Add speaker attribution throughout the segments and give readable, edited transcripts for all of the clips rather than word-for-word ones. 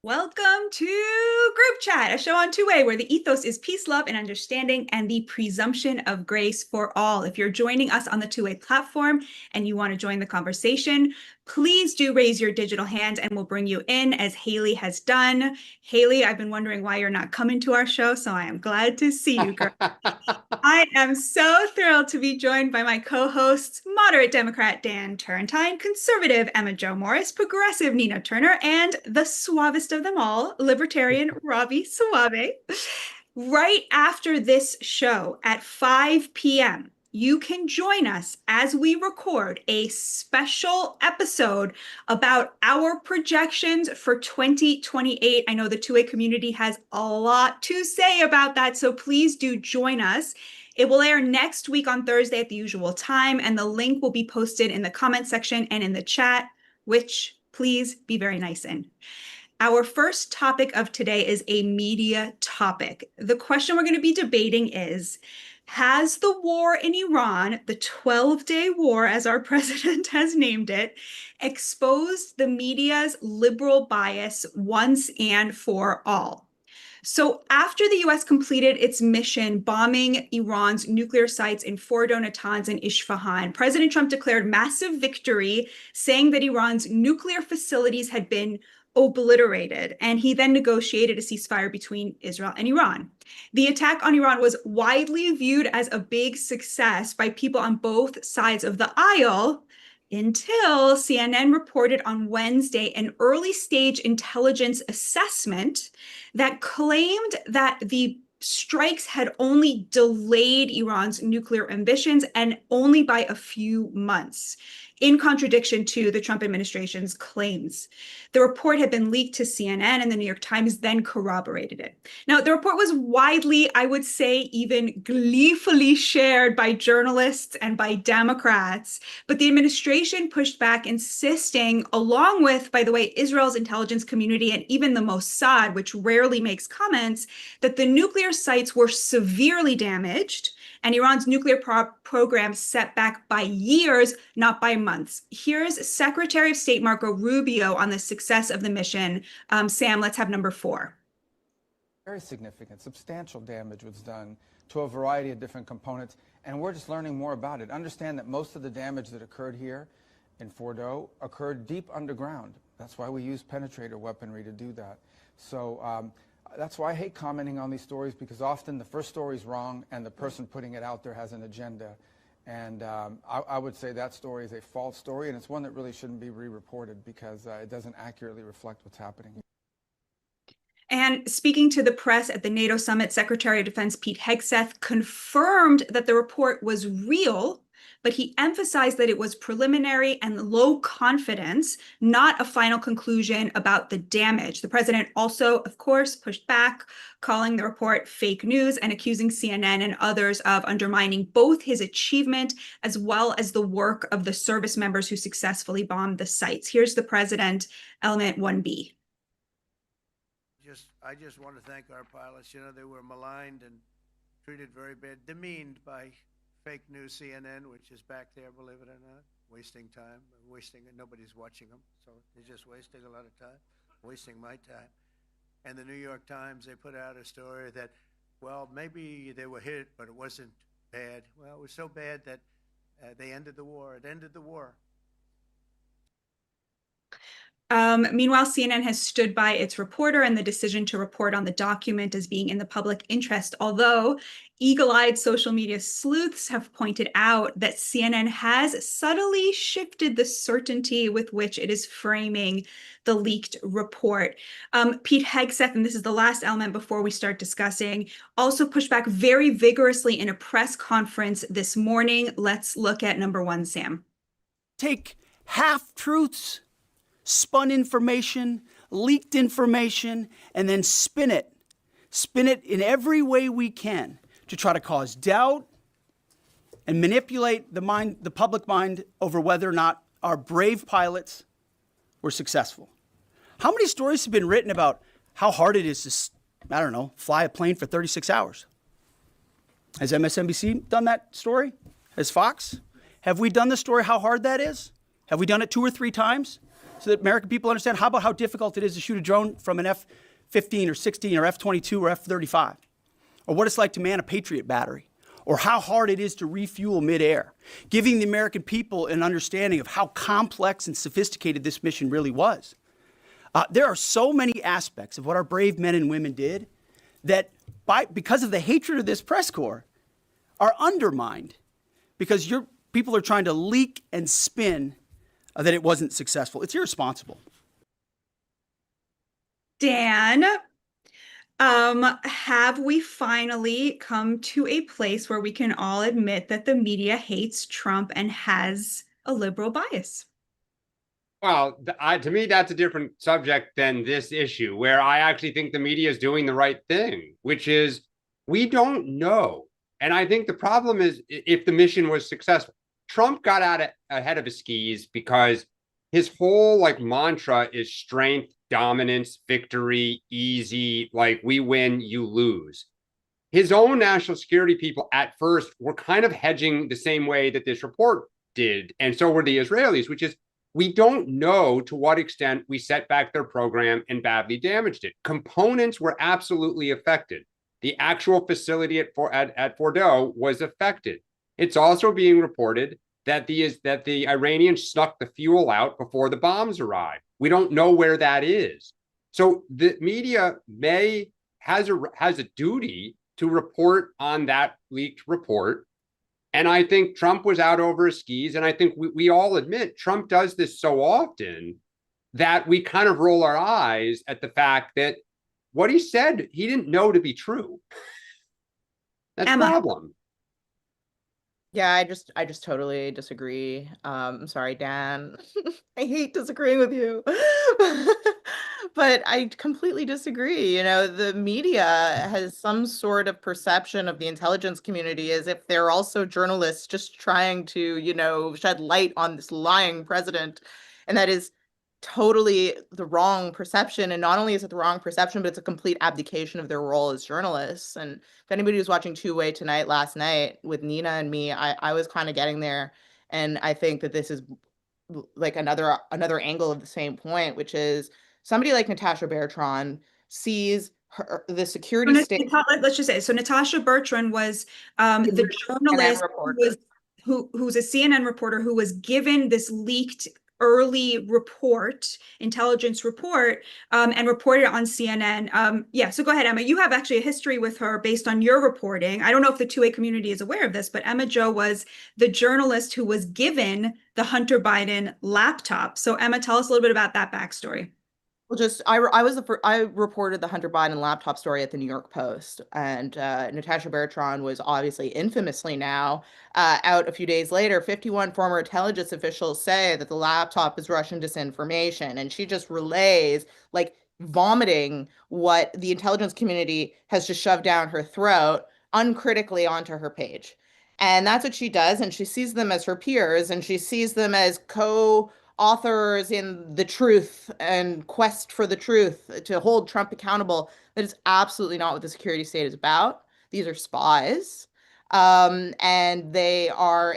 Speaker 1: Welcome to Group Chat, a show on two-way where the ethos is peace, love, and understanding, and the presumption of grace for all. If you're joining us on the two-way platform and you want to join the conversation, please do raise your digital hand and we'll bring you in, as Haley has done. Haley, I've been wondering why you're not coming to our show, so I am glad to see you, girl. I am so thrilled to be joined by my co-hosts, moderate Democrat Dan Turrentine, conservative Emma Jo Morris, progressive Nina Turner, and the suavest of them all, libertarian Robby Soave. Right after this show at 5 p.m., you can join us as we record a special episode about our projections for 2028. I know the 2A community has a lot to say about that, so please do join us. It will air next week on Thursday at the usual time, and the link will be posted in the comment section and in the chat, which please be very nice in. Our first topic of today is a media topic. The question we're going to be debating is, has the war in Iran, the 12-day war, as our president has named it, exposed the media's liberal bias once and for all? So after the US completed its mission bombing Iran's nuclear sites in Fordo, Natanz, and Isfahan, President Trump declared massive victory, saying that Iran's nuclear facilities had been obliterated, and he then negotiated a ceasefire between Israel and Iran. The attack on Iran was widely viewed as a big success by people on both sides of the aisle, until CNN reported on Wednesday an early stage intelligence assessment that claimed that the strikes had only delayed Iran's nuclear ambitions, and only by a few months, in contradiction to the Trump administration's claims. The report had been leaked to CNN, and the New York Times then corroborated it. Now, the report was widely, I would say, even gleefully shared by journalists and by Democrats, but the administration pushed back, insisting, along with, by the way, Israel's intelligence community and even the Mossad, which rarely makes comments, that the nuclear sites were severely damaged and Iran's nuclear program set back by years, not by months. Here's Secretary of State Marco Rubio on the success of the mission. Sam, let's have number 4.
Speaker 2: Very significant, substantial damage was done to a variety of different components, and we're just learning more about it. Understand that most of the damage that occurred here in Fordo occurred deep underground. That's why we use penetrator weaponry to do that. So that's why I hate commenting on these stories, because often the first story is wrong and the person putting it out there has an agenda. And I would say that story is a false story, and it's one that really shouldn't be re-reported, because it doesn't accurately reflect what's happening.
Speaker 1: And speaking to the press at the NATO summit, Secretary of Defense Pete Hegseth confirmed that the report was real, but he emphasized that it was preliminary and low confidence, not a final conclusion about the damage. The president also, of course, pushed back, calling the report fake news and accusing CNN and others of undermining both his achievement as well as the work of the service members who successfully bombed the sites. Here's the president, element 1B.
Speaker 3: I just want to thank our pilots. You know, they were maligned and treated very bad, demeaned by fake news CNN, which is back there, believe it or not, wasting time, nobody's watching them, so they're just wasting a lot of time, wasting my time. And the New York Times, they put out a story that, well, maybe they were hit, but it wasn't bad. Well, it was so bad that they ended the war. It ended the war.
Speaker 1: Meanwhile, CNN has stood by its reporter and the decision to report on the document as being in the public interest, although eagle-eyed social media sleuths have pointed out that CNN has subtly shifted the certainty with which it is framing the leaked report. Pete Hegseth, and this is the last element before we start discussing, also pushed back very vigorously in a press conference this morning. Let's look at number 1, Sam.
Speaker 4: Take half-truths, spun information, leaked information, and then spin it in every way we can to try to cause doubt and manipulate the public mind over whether or not our brave pilots were successful. How many stories have been written about how hard it is to, I don't know, fly a plane for 36 hours? Has MSNBC done that story? Has Fox? Have we done the story how hard that is? Have we done it 2 or 3 times? so that American people understand? How about how difficult it is to shoot a drone from an F-15 or 16 or F-22 or F-35? Or what it's like to man a Patriot battery? Or how hard it is to refuel midair? Giving the American people an understanding of how complex and sophisticated this mission really was. There are so many aspects of what our brave men and women did that because of the hatred of this press corps are undermined because your people are trying to leak and spin that it wasn't successful. It's irresponsible.
Speaker 1: Dan, have we finally come to a place where we can all admit that the media hates Trump and has a liberal bias?
Speaker 5: Well, to me, that's a different subject than this issue, where I actually think the media is doing the right thing, which is we don't know. And I think the problem is if the mission was successful, Trump got out ahead of his skis because his whole mantra is strength, dominance, victory, easy, we win, you lose. His own national security people at first were kind of hedging the same way that this report did. And so were the Israelis, which is we don't know to what extent we set back their program and badly damaged it. Components were absolutely affected. The actual facility at Fordo was affected. It's also being reported that the Iranians snuck the fuel out before the bombs arrived. We don't know where that is. So the media has a duty to report on that leaked report. And I think Trump was out over his skis. And I think we all admit Trump does this so often that we kind of roll our eyes at the fact that what he said, he didn't know to be true. That's the problem.
Speaker 6: Yeah, I just totally disagree. I'm sorry, Dan. I hate disagreeing with you. But I completely disagree. The media has some sort of perception of the intelligence community as if they're also journalists just trying to, shed light on this lying president. And that is totally the wrong perception. And not only is it the wrong perception, but it's a complete abdication of their role as journalists. And if anybody was watching Two-Way Tonight last night with Nina and me, I was kind of getting there. And I think that this is like another angle of the same point, which is somebody like Natasha Bertrand sees the security state.
Speaker 1: Let's just say, so Natasha Bertrand was the journalist who's a CNN reporter who was given this leaked early intelligence report, and reported it on CNN. So go ahead, Emma. You have actually a history with her based on your reporting. I don't know if the Two-Way community is aware of this, but Emma Jo was the journalist who was given the Hunter Biden laptop. So Emma, tell us a little bit about that backstory.
Speaker 6: Well, I reported the Hunter Biden laptop story at the New York Post, and Natasha Bertrand was obviously infamously now out a few days later. 51 former intelligence officials say that the laptop is Russian disinformation, and she just relays vomiting what the intelligence community has just shoved down her throat uncritically onto her page. And that's what she does, and she sees them as her peers, and she sees them as authors in the truth and quest for the truth to hold Trump accountable. That is absolutely not what the security state is about. These are spies. And they are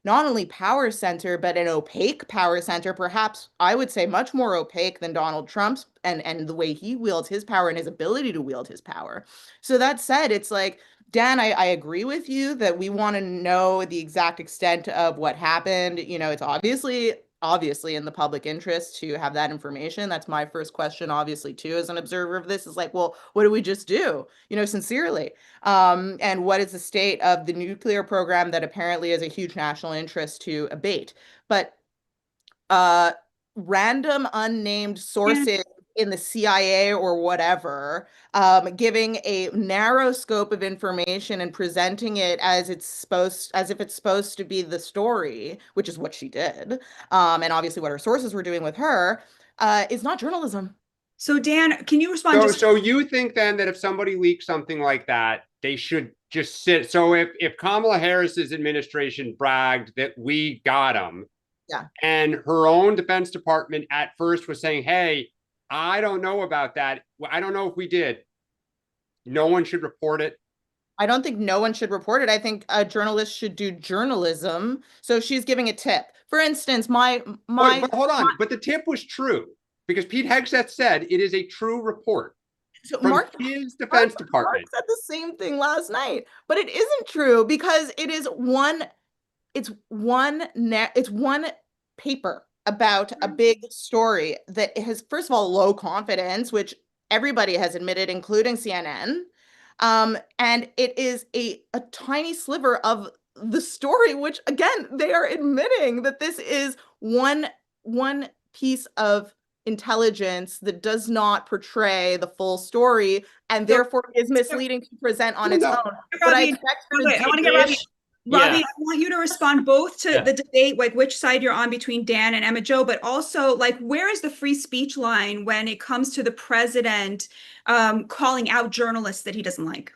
Speaker 6: not only power center, but an opaque power center, perhaps I would say much more opaque than Donald Trump's and the way he wields his power and his ability to wield his power. So that said, it's like, Dan, I agree with you that we want to know the exact extent of what happened. It's obviously in the public interest to have that information. That's my first question, obviously, too, as an observer of this, is well, what do we just do, sincerely? And what is the state of the nuclear program that apparently is a huge national interest to abate? But random unnamed sources in the CIA or whatever, giving a narrow scope of information and presenting it as if it's supposed to be the story, which is what she did, and obviously what her sources were doing with her, is not journalism.
Speaker 1: So Dan, can you respond?
Speaker 5: So you think then that if somebody leaks something like that, they should just sit? So if Kamala Harris's administration bragged that we got them, and her own Defense Department at first was saying, hey, I don't know about that. I don't know if we did. No one should report it.
Speaker 6: I don't think no one should report it. I think a journalist should do journalism. So she's giving a tip. For instance,
Speaker 5: But hold on, but the tip was true because Pete Hegseth said it is a true report
Speaker 6: so
Speaker 5: from
Speaker 6: Mark
Speaker 5: his Defense
Speaker 6: Mark
Speaker 5: Department.
Speaker 6: said the same thing last night, but it isn't true because it's one paper about a big story that has, first of all, low confidence, which everybody has admitted, including CNN. And it is a tiny sliver of the story, which again, they are admitting that this is one piece of intelligence that does not portray the full story and therefore is misleading to present on its own. But I expect her to
Speaker 1: I want to get Robby. Robby,
Speaker 7: Yeah.
Speaker 1: I want you to respond both to the debate, like which side you're on between Dan and Emma Jo, but also like where is the free speech line when it comes to the president calling out journalists that he doesn't like?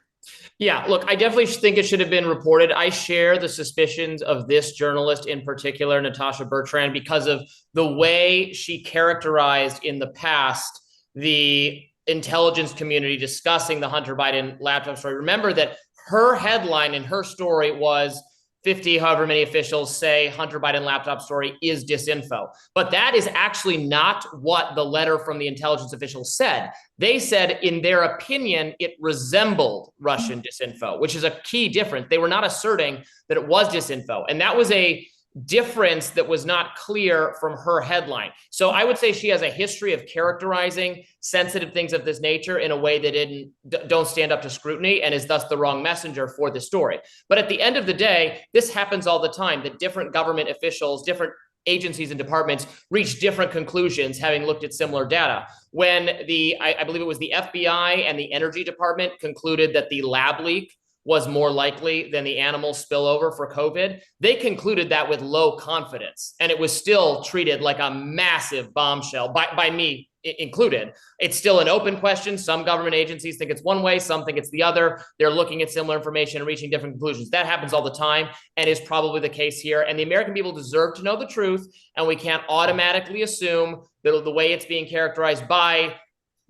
Speaker 7: Yeah, look, I definitely think it should have been reported. I share the suspicions of this journalist in particular, Natasha Bertrand, because of the way she characterized in the past the intelligence community discussing the Hunter Biden laptop story. Remember that her headline in her story was 50, however many officials say Hunter Biden laptop story is disinfo. But that is actually not what the letter from the intelligence officials said. They said, in their opinion, it resembled Russian disinfo, which is a key difference. They were not asserting that it was disinfo. And that was a difference that was not clear from her headline. So I would say she has a history of characterizing sensitive things of this nature in a way that don't stand up to scrutiny and is thus the wrong messenger for the story. But at the end of the day, this happens all the time, that different government officials, different agencies and departments reach different conclusions having looked at similar data. When I believe it was the FBI and the Energy Department concluded that the lab leak was more likely than the animal spillover for COVID, they concluded that with low confidence. And it was still treated like a massive bombshell by me included. It's still an open question. Some government agencies think it's one way, some think it's the other. They're looking at similar information and reaching different conclusions. That happens all the time and is probably the case here. And the American people deserve to know the truth. And we can't automatically assume that the way it's being characterized by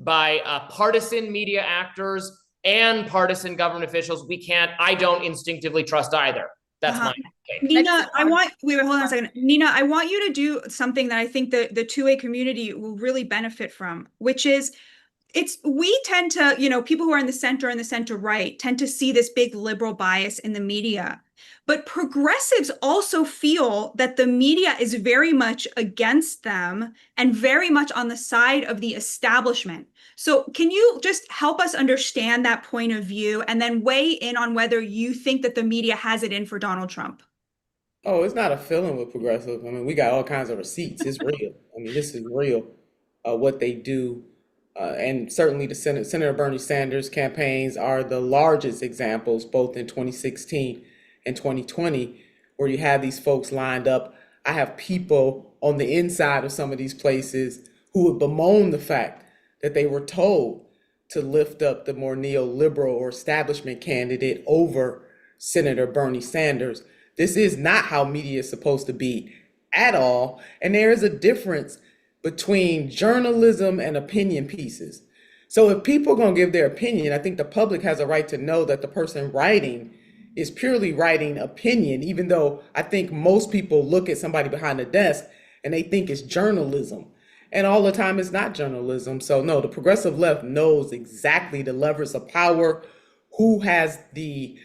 Speaker 7: partisan media actors and partisan government officials, I don't instinctively trust either. That's my take.
Speaker 1: Nina, hold on a second. Nina, I want you to do something that I think the 2A community will really benefit from, which is we tend to, people who are in the center and the center right tend to see this big liberal bias in the media. But progressives also feel that the media is very much against them and very much on the side of the establishment. So can you just help us understand that point of view and then weigh in on whether you think that the media has it in for Donald Trump?
Speaker 8: Oh, it's not a feeling with progressive. I mean, we got all kinds of receipts. It's real. I mean, this is real, what they do. And certainly the Senator Bernie Sanders campaigns are the largest examples, both in 2016 and 2020, where you have these folks lined up. I have people on the inside of some of these places who would bemoan the fact that they were told to lift up the more neoliberal or establishment candidate over Senator Bernie Sanders. This is not how media is supposed to be at all. And there is a difference between journalism and opinion pieces. So if people are going to give their opinion, I think the public has a right to know that the person writing is purely writing opinion, even though I think most people look at somebody behind the desk and they think it's journalism. And all the time it's not journalism. So no, the progressive left knows exactly the levers of power, who has the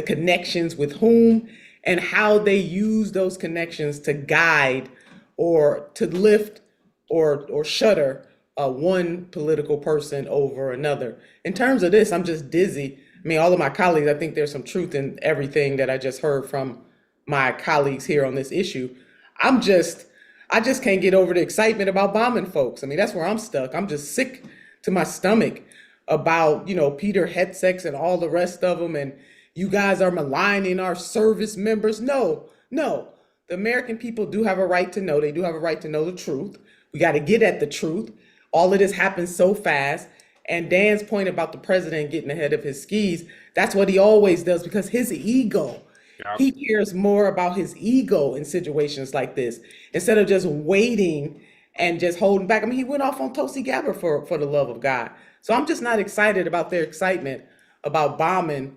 Speaker 8: connections with whom, and how they use those connections to guide or to lift or shutter one political person over another. In terms of this, I'm just dizzy. I mean, all of my colleagues, I think there's some truth in everything that I just heard from my colleagues here on this issue. I just can't get over the excitement about bombing folks. I mean, that's where I'm stuck. I'm just sick to my stomach about, Peter Hegseth and all the rest of them. And you guys are maligning our service members. No. The American people do have a right to know. They do have a right to know the truth. We got to get at the truth. All of this happens so fast. And Dan's point about the president getting ahead of his skis, that's what he always does because his ego. Yep. He cares more about his ego in situations like this instead of just waiting and just holding back. I mean, he went off on Tulsi Gabbard for the love of God. So I'm just not excited about their excitement about bombing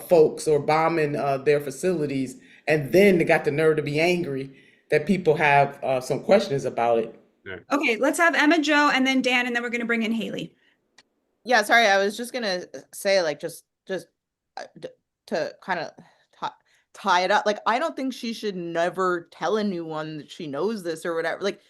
Speaker 8: folks or bombing their facilities, and then they got the nerve to be angry that people have some questions about it.
Speaker 1: Okay, let's have Emma, Joe, and then Dan, and then we're going to bring in Haley.
Speaker 6: Yeah, sorry, I was just gonna say, like, just to kind of tie it up. Like, I don't think she should never tell anyone that she knows this or whatever. Like,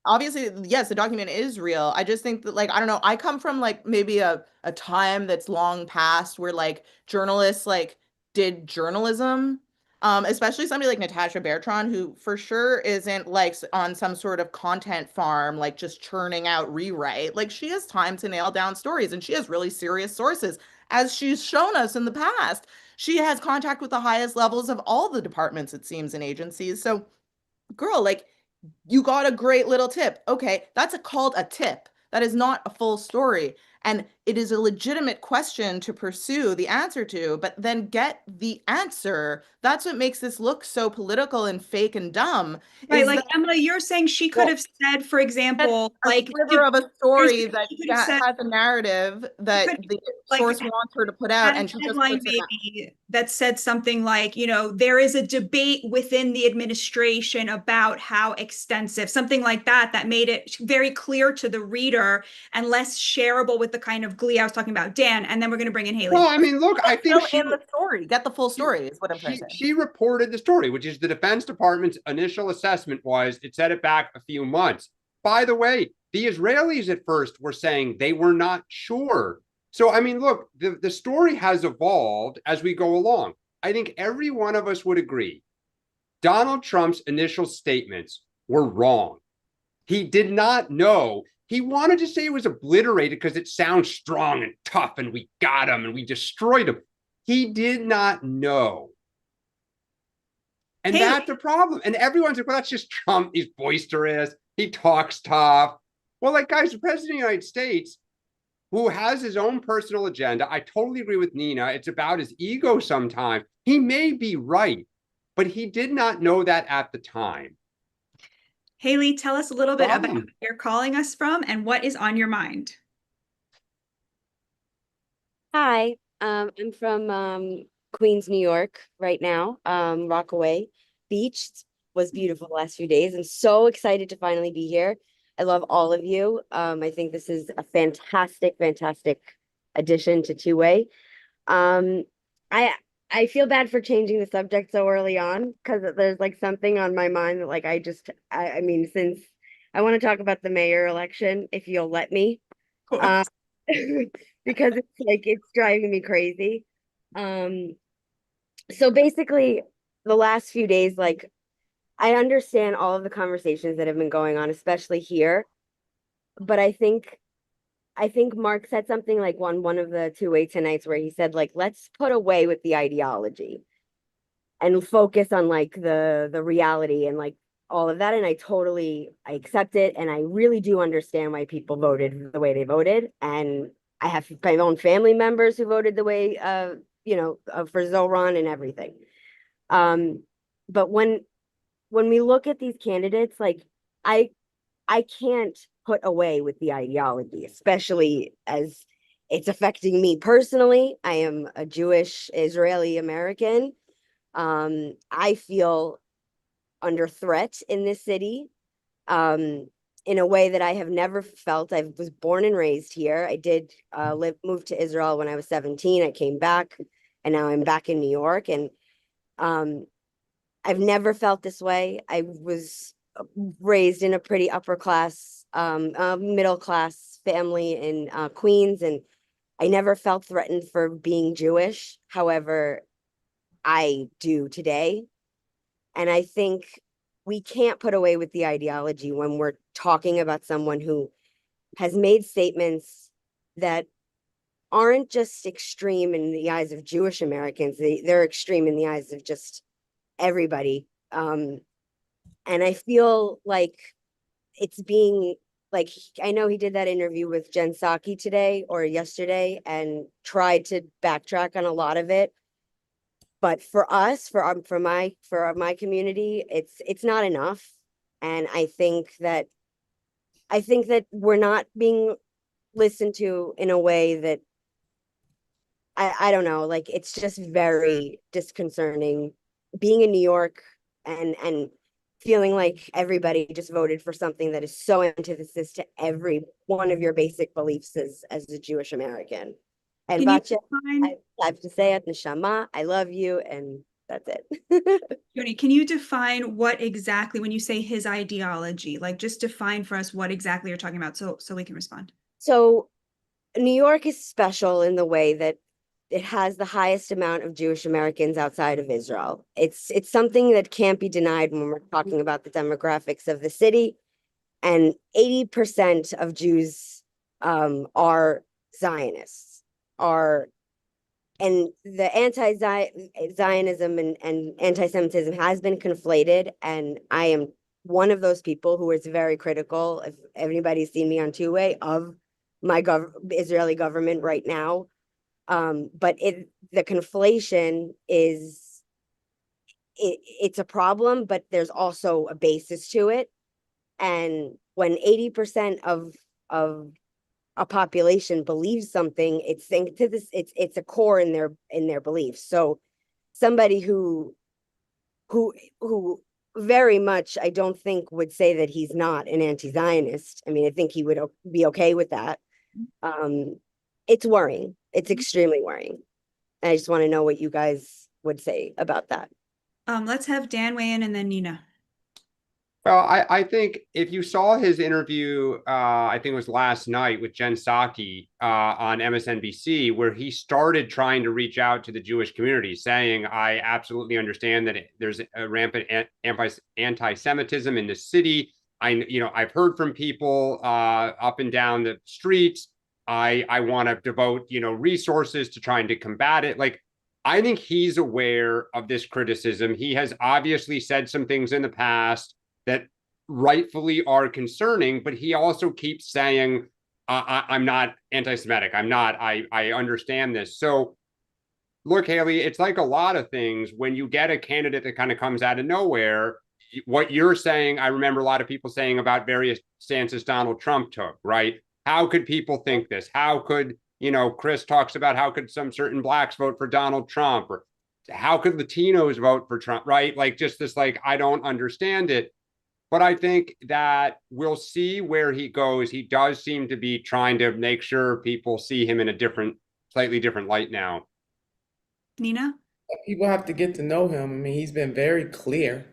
Speaker 6: obviously, yes, the document is real. I just think that, like, I don't know, I come from like maybe a time that's long past where like journalists like did journalism. Especially somebody like Natasha Bertrand, who for sure isn't like on some sort of content farm, like just churning out rewrite. Like, she has time to nail down stories, and she has really serious sources, as she's shown us in the past. She has contact with the highest levels of all the departments, it seems, and agencies. So, girl, like, you got a great little tip. Okay, that's called a tip. That is not a full story. And it is a legitimate question to pursue the answer to, but then get the answer. That's what makes this look so political and fake and dumb.
Speaker 1: Right,
Speaker 6: Is
Speaker 1: like
Speaker 6: that,
Speaker 1: Emma, you're saying she could
Speaker 6: well,
Speaker 1: have said, for
Speaker 6: that's
Speaker 1: example,
Speaker 6: a
Speaker 1: like
Speaker 6: sliver of a story that
Speaker 1: she could have said,
Speaker 6: has a narrative that
Speaker 1: could
Speaker 6: the
Speaker 1: like
Speaker 6: source wants her to put out,
Speaker 1: had a
Speaker 6: and she just
Speaker 1: headline
Speaker 6: puts it out.
Speaker 1: maybe that said something like, you know, there is a debate within the administration about how extensive, something like that, that made it very clear to the reader and less shareable with the kind of glee I was talking about. Dan, and then we're going to bring in Haley.
Speaker 5: Well, I mean, look, I think
Speaker 6: Fill in the story. Get the full story is what I'm trying to say.
Speaker 5: she reported the story, which is the Defense Department's initial assessment was it set it back a few months. By the way, the Israelis at first were saying they were not sure. So, I mean, look, the story has evolved as we go along. I think every one of us would agree Donald Trump's initial statements were wrong. He did not know. He wanted to say it was obliterated because it sounds strong and tough and we got him and we destroyed him. He did not know. And that's the problem. And everyone's like, well, that's just Trump. He's boisterous. He talks tough. Well, like, guys, the president of the United States, who has his own personal agenda, I totally agree with Nina. It's about his ego sometimes. He may be right, but he did not know that at the time.
Speaker 1: Haley, tell us a little bit about where you're calling us from and what is on your mind.
Speaker 9: Hi, I'm from Queens, New York right now. Rockaway Beach was beautiful the last few days. I'm so excited to finally be here. I love all of you. I think this is a fantastic, fantastic addition to Two-Way. I feel bad for changing the subject so early on because there's like something on my mind that like I mean, since I want to talk about the mayor election, if you'll let me. Because it's like it's driving me crazy. So basically the last few days, like I understand all of the conversations that have been going on, especially here. But I think Mark said something like one of the Two-Way tonights where he said, like, let's put away with the ideology and focus on like the reality and like all of that. And I accept it. And I really do understand why people voted the way they voted. And I have my own family members who voted the way, for Zohran and everything. But when we look at these candidates, like I can't put away with the ideology, especially as it's affecting me personally. I am a Jewish Israeli American. I feel under threat in this city in a way that I have never felt. I was born and raised here. I did move to Israel when I was 17. I came back and now I'm back in New York. And I've never felt this way. I was raised in a pretty upper class, middle class family in Queens, and I never felt threatened for being Jewish. However, I do today. And I think we can't put away with the ideology when we're talking about someone who has made statements that aren't just extreme in the eyes of Jewish Americans. They're extreme in the eyes of just everybody. And I feel like it's being like, I know he did that interview with Jen Psaki today or yesterday and tried to backtrack on a lot of it. But for us, for my community, it's not enough. And I think that we're not being listened to in a way that I don't know, like it's just very disconcerting being in New York and feeling like everybody just voted for something that is so antithesis to every one of your basic beliefs as a Jewish American. And
Speaker 1: Can you
Speaker 9: Batya,
Speaker 1: define,
Speaker 9: I have to say it, Neshama, I love you, and that's it.
Speaker 1: Yoni, can you define what exactly, when you say his ideology, like just define for us what exactly you're talking about so we can respond.
Speaker 9: So New York is special in the way that it has the highest amount of Jewish Americans outside of Israel. It's something that can't be denied when we're talking about the demographics of the city. And 80% of Jews are Zionists, and the anti-Zionism and anti-Semitism has been conflated. And I am one of those people who is very critical, if anybody's seen me on two-way, of my Israeli government right now. But the conflation is, it's a problem, but there's also a basis to it. And when 80% of a population believes something, it's a core in their beliefs. So somebody who very much, I don't think, would say that he's not an anti-Zionist. I mean, I think he would be okay with that. It's worrying. It's extremely worrying. I just want to know what you guys would say about that.
Speaker 1: Let's have Dan weigh in and then Nina.
Speaker 5: Well, I think if you saw his interview, I think it was last night with Jen Psaki on MSNBC, where he started trying to reach out to the Jewish community, saying, I absolutely understand that there's a rampant anti-Semitism in the city. I've heard from people up and down the streets. I want to devote, resources to trying to combat it. Like, I think he's aware of this criticism. He has obviously said some things in the past that rightfully are concerning, but he also keeps saying, I'm not anti-Semitic. I'm not, I understand this. So look, Haley, it's like a lot of things. When you get a candidate that kind of comes out of nowhere, what you're saying, I remember a lot of people saying about various stances Donald Trump took, right? How could people think this? How could, Chris talks about how could some certain blacks vote for Donald Trump, or how could Latinos vote for Trump, right? Like just this, like, I don't understand it. But I think that we'll see where he goes. He does seem to be trying to make sure people see him in a slightly different light now.
Speaker 1: Nina?
Speaker 8: People have to get to know him. I mean, he's been very clear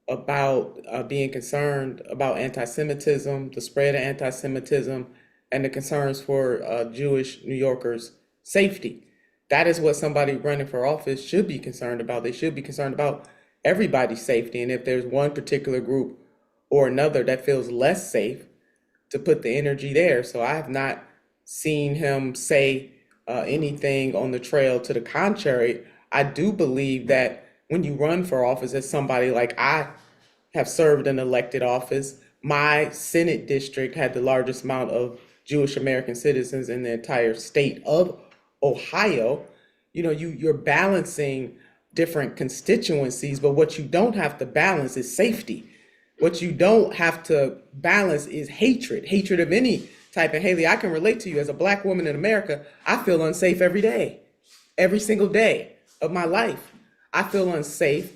Speaker 8: about being concerned about anti-Semitism, the spread of anti-Semitism, and the concerns for Jewish New Yorkers' safety. That is what somebody running for office should be concerned about. They should be concerned about everybody's safety. And if there's one particular group or another that feels less safe, to put the energy there. So I have not seen him say anything on the trail to the contrary. I do believe that when you run for office as somebody like I have served an elected office, my Senate district had the largest amount of Jewish American citizens in the entire state of Ohio. You're balancing different constituencies, but what you don't have to balance is safety. What you don't have to balance is hatred of any type. And Haley, I can relate to you as a Black woman in America. I feel unsafe every day, every single day of my life. I feel unsafe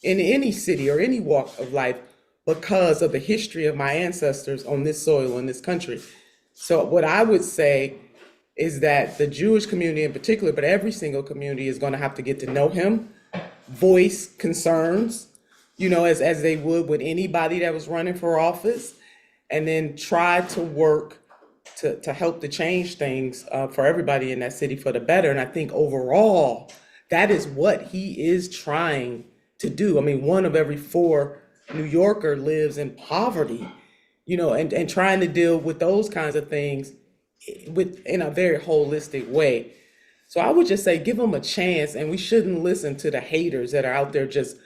Speaker 8: in any city or any walk of life because of the history of my ancestors on this soil in this country. So what I would say is that the Jewish community in particular, but every single community, is going to have to get to know him, voice concerns, as they would with anybody that was running for office, and then try to work to help to change things for everybody in that city for the better. And I think overall, that is what he is trying to do. I mean, 1 of every 4 New Yorker lives in poverty, and trying to deal with those kinds of things in a very holistic way. So I would just say, give him a chance, and we shouldn't listen to the haters that are out there just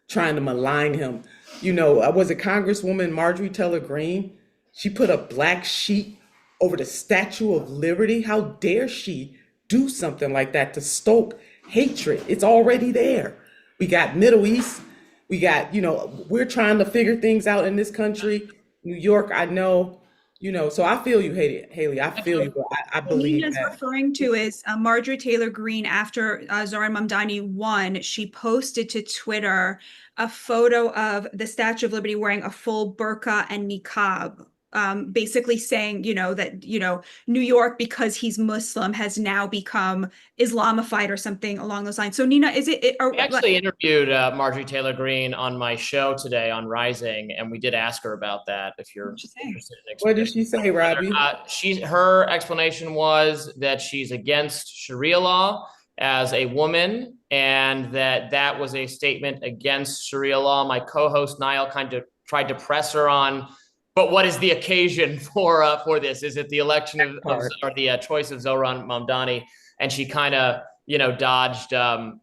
Speaker 8: trying to malign him. Was it Congresswoman Marjorie Taylor Greene? She put a black sheet over the Statue of Liberty. How dare she do something like that to stoke hatred? It's already there. We got Middle East. We got, we're trying to figure things out in this country. New York, I know, You know, so I feel you, Haley. I feel you. I
Speaker 1: What
Speaker 8: believe
Speaker 1: Nina's
Speaker 8: that.
Speaker 1: referring to is Marjorie Taylor Greene after Zohran Mamdani won. She posted to Twitter a photo of the Statue of Liberty wearing a full burqa and niqab, basically saying, that, New York, because he's Muslim, has now become Islamified or something along those lines. So Nina, is it
Speaker 7: I actually interviewed Marjorie Taylor Greene on my show today on Rising, and we did ask her about that. If you're interested in
Speaker 8: What did she say, Robbie?
Speaker 7: Her explanation was that she's against Sharia law as a woman, and that was a statement against Sharia law. My co-host Niall kind of tried to press her on, but what is the occasion for this? Is it the election of or the choice of Zohran Mamdani? And she kind of dodged answering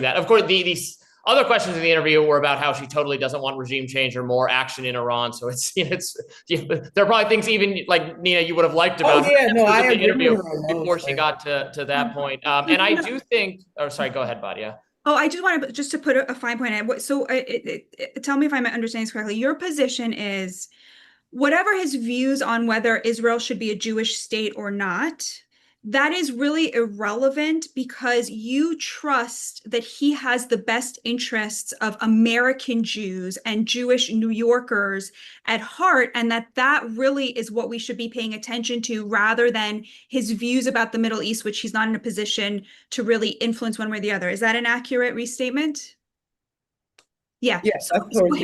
Speaker 7: that. Of course, these other questions in the interview were about how she totally doesn't want regime change or more action in Iran. So there are probably things even like Nina you would have liked about
Speaker 8: I
Speaker 7: the
Speaker 8: agree
Speaker 7: interview
Speaker 8: with
Speaker 7: before she got to that point. And I do think. Oh, sorry. Go ahead, Batya.
Speaker 1: Oh, I just want to put a fine point on it. So tell me if I'm understanding this correctly. Your position is whatever his views on whether Israel should be a Jewish state or not, that is really irrelevant because you trust that he has the best interests of American Jews and Jewish New Yorkers at heart, and that really is what we should be paying attention to rather than his views about the Middle East, which he's not in a position to really influence one way or the other. Is that an accurate restatement? Yeah.
Speaker 8: Yes, of course.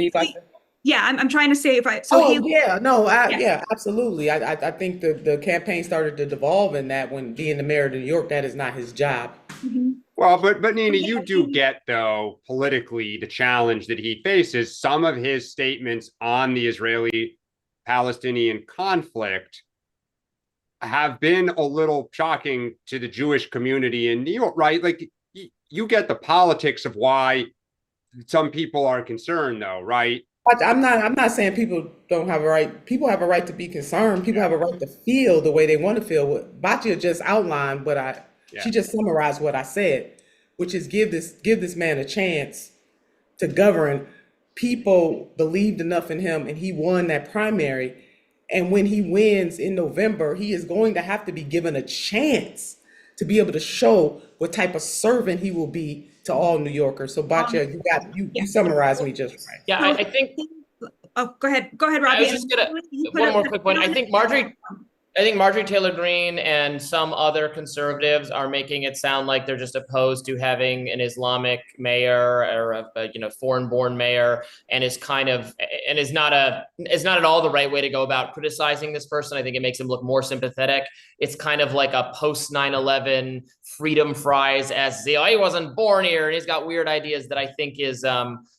Speaker 1: Yeah, I'm trying to say
Speaker 8: yeah, absolutely. I think the campaign started to devolve in that when being the mayor of New York, that is not his job.
Speaker 1: Mm-hmm.
Speaker 5: Well, but Nina, you do get, though, politically, the challenge that he faces. Some of his statements on the Israeli-Palestinian conflict have been a little shocking to the Jewish community in New York, right? Like, you get the politics of why some people are concerned, though, right?
Speaker 8: I'm not saying people don't have a right. People have a right to be concerned. People have a right to feel the way they want to feel. What Batya just outlined, she just summarized what I said, which is give this man a chance to govern. People believed enough in him, and he won that primary. And when he wins in November, he is going to have to be given a chance to be able to show what type of servant he will be to all New Yorkers. So Batya, you summarized me just right.
Speaker 7: Yeah, I think.
Speaker 1: Oh, go ahead, Robbie.
Speaker 7: I was just gonna one more quick point. I think Marjorie Taylor Greene and some other conservatives are making it sound like they're just opposed to having an Islamic mayor or a foreign-born mayor, and is not at all the right way to go about criticizing this person. I think it makes him look more sympathetic. It's kind of like a post 9/11 freedom fries as he wasn't born here and he's got weird ideas that I think is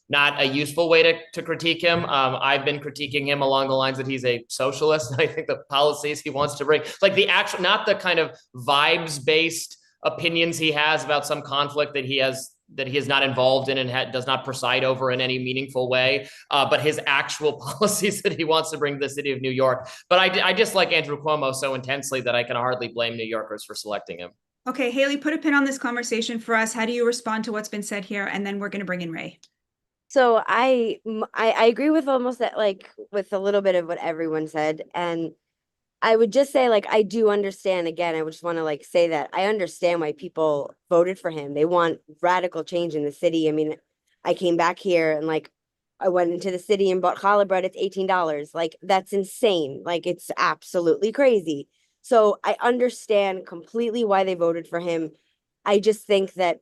Speaker 7: not a useful way to critique him. I've been critiquing him along the lines that he's a socialist. I think the policies he wants to bring, like the actual, not the kind of vibes-based opinions he has about some conflict that he is not involved in and does not preside over in any meaningful way, but his actual policies that he wants to bring to the city of New York. But I dislike Andrew Cuomo so intensely that I can hardly blame New Yorkers for selecting him.
Speaker 1: Okay, Haley, put a pin on this conversation for us. How do you respond to what's been said here? And then we're going to bring in Ray.
Speaker 9: So I agree with almost that, like with a little bit of what everyone said. And I would just say, like, I do understand, again, I would just want to like say that I understand why people voted for him. They want radical change in the city. I mean, I came back here and like I went into the city and bought challah bread. It's $18. Like, that's insane. Like, it's absolutely crazy. So I understand completely why they voted for him. I just think that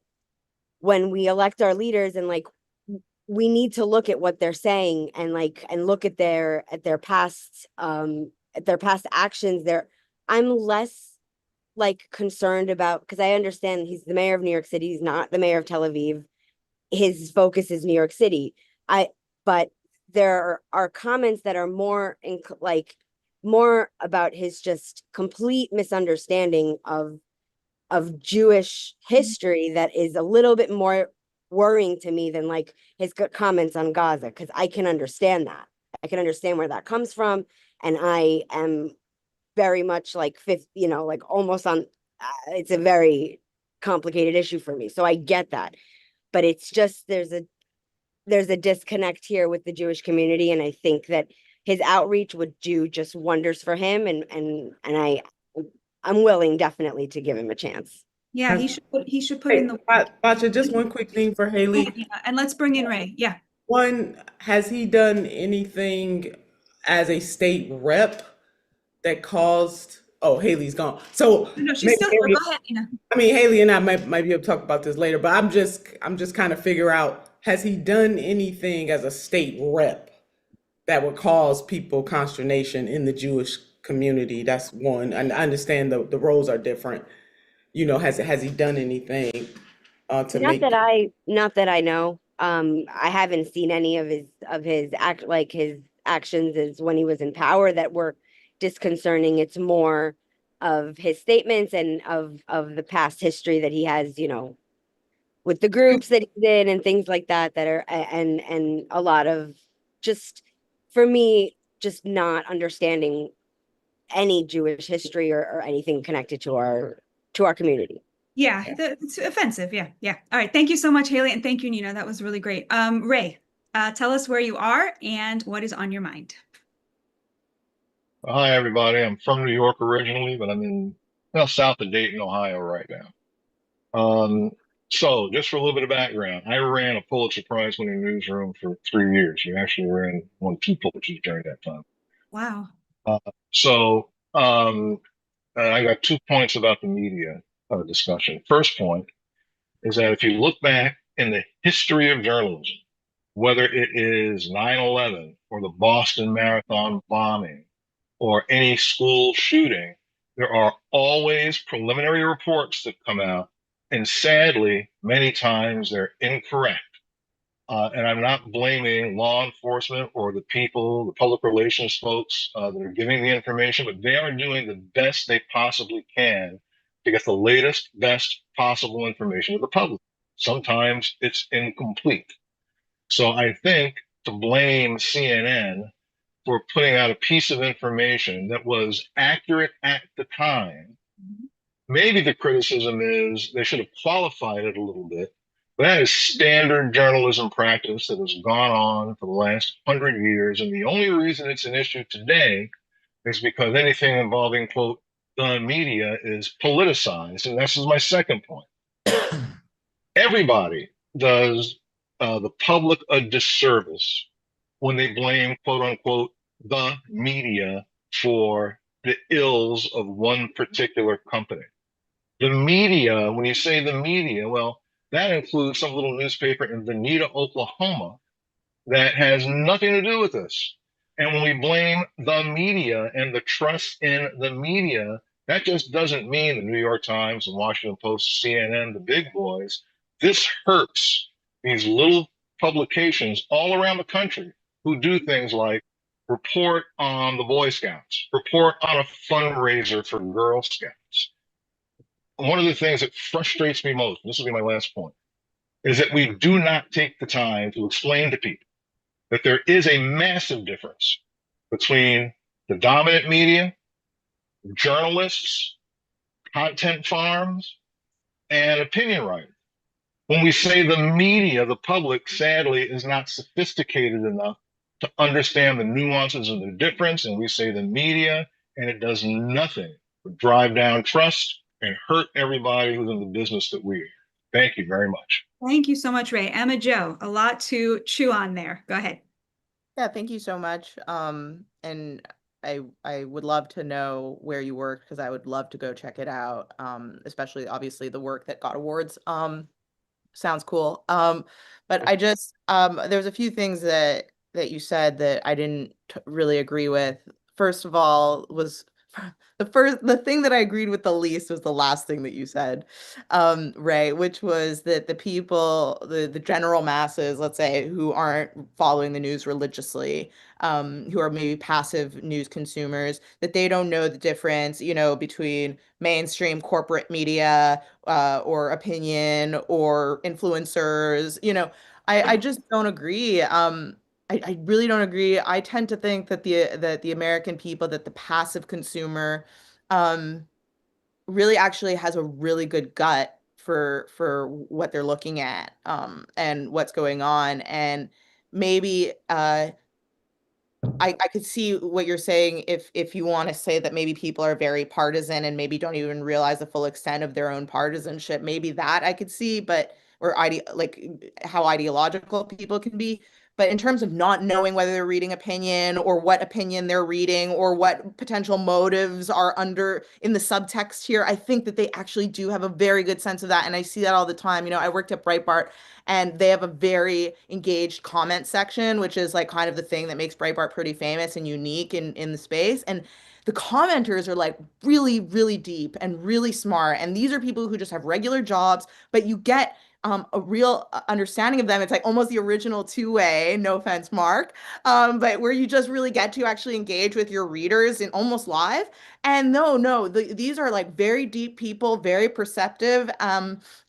Speaker 9: when we elect our leaders and like we need to look at what they're saying and like and look at their past actions. I'm less like concerned about, because I understand he's the mayor of New York City. He's not the mayor of Tel Aviv. His focus is New York City. But there are comments that are more about his just complete misunderstanding of Jewish history that is a little bit more worrying to me than like his comments on Gaza, because I can understand that. I can understand where that comes from. And I am very much like almost on, it's a very complicated issue for me. So I get that. But it's just, there's a disconnect here with the Jewish community. And I think that his outreach would do just wonders for him, and I'm willing definitely to give him a chance.
Speaker 1: Yeah, he should put in the
Speaker 8: Batya, just one quick thing for Haley.
Speaker 1: and let's bring in Ray. Yeah.
Speaker 8: One, has he done anything as a state rep that caused? Oh, Haley's gone. So
Speaker 1: No, she's
Speaker 8: maybe
Speaker 1: still here.
Speaker 8: Haley,
Speaker 1: Go ahead, Nina.
Speaker 8: I mean, Haley and I might be able to talk about this later, but I'm just kind of figure out, has he done anything as a state rep that would cause people consternation in the Jewish community? That's one. And I understand the roles are different. You know, has he done anything to make?
Speaker 9: Not that I know. I haven't seen any of his actions as when he was in power that were disconcerting. It's more of his statements and of the past history that he has, with the groups that he's in and things like that are and a lot of, just for me, just not understanding any Jewish history or anything connected to our community.
Speaker 1: Yeah, it's offensive. Yeah, yeah. All right. Thank you so much, Haley, and thank you, Nina. That was really great. Ray, tell us where you are and what is on your mind.
Speaker 10: Hi, everybody. I'm from New York originally, but I'm in south of Dayton, Ohio right now. So just for a little bit of background, I ran a Pulitzer Prize winning newsroom for 3 years. We actually won 2 Pulitzers during that time.
Speaker 1: Wow.
Speaker 10: So I got 2 points about the media discussion. First point is that if you look back in the history of journalism, whether it is 9/11 or the Boston Marathon bombing or any school shooting, there are always preliminary reports that come out. And sadly, many times they're incorrect. And I'm not blaming law enforcement or the people, the public relations folks that are giving the information, but they are doing the best they possibly can to get the latest, best possible information to the public. Sometimes it's incomplete. So I think to blame CNN for putting out a piece of information that was accurate at the time, maybe the criticism is they should have qualified it a little bit. But that is standard journalism practice that has gone on for the last 100 years. And the only reason it's an issue today is because anything involving, quote, the media is politicized. And this is my second point. Everybody does the public a disservice when they blame, quote unquote, the media for the ills of one particular company. The media, when you say the media, well, that includes some little newspaper in Veneta, Oklahoma, that has nothing to do with this. And when we blame the media and the trust in the media, that just doesn't mean the New York Times, the Washington Post, CNN, the big boys. This hurts these little publications all around the country who do things like report on the Boy Scouts, report on a fundraiser for Girl Scouts. One of the things that frustrates me most, and this will be my last point, is that we do not take the time to explain to people that there is a massive difference between the dominant media, journalists, content farms, and opinion writers. When we say the media, the public, sadly, is not sophisticated enough to understand the nuances of the difference, and we say the media, and it does nothing but drive down trust and hurt everybody who's in the business that we are. Thank you very much.
Speaker 1: Thank you so much, Ray. Emma Jo, a lot to chew on there. Go ahead.
Speaker 6: Yeah, thank you so much. And I would love to know where you work, because I would love to go check it out. Especially obviously the work that got awards. Sounds cool. But I just there's a few things that you said that I didn't really agree with. First of all, was the thing that I agreed with the least was the last thing that you said, Ray, which was that the people, the general masses, let's say, who aren't following the news religiously, who are maybe passive news consumers, that they don't know the difference, between mainstream corporate media, or opinion or influencers. I just don't agree. I really don't agree. I tend to think that the American people, that the passive consumer, really actually has a really good gut for what they're looking at, and what's going on, and maybe I could see what you're saying if you want to say that maybe people are very partisan and maybe don't even realize the full extent of their own partisanship. Maybe that I could see, but or like how ideological people can be. But in terms of not knowing whether they're reading opinion or what opinion they're reading or what potential motives are under in the subtext here, I think that they actually do have a very good sense of that. And I see that all the time. I worked at Breitbart and they have a very engaged comment section, which is like kind of the thing that makes Breitbart pretty famous and unique in the space. And the commenters are like really, really deep and really smart. And these are people who just have regular jobs, but you get a real understanding of them. It's like almost the original two-way, no offense, Mark, but where you just really get to actually engage with your readers in almost live. And these are like very deep people, very perceptive.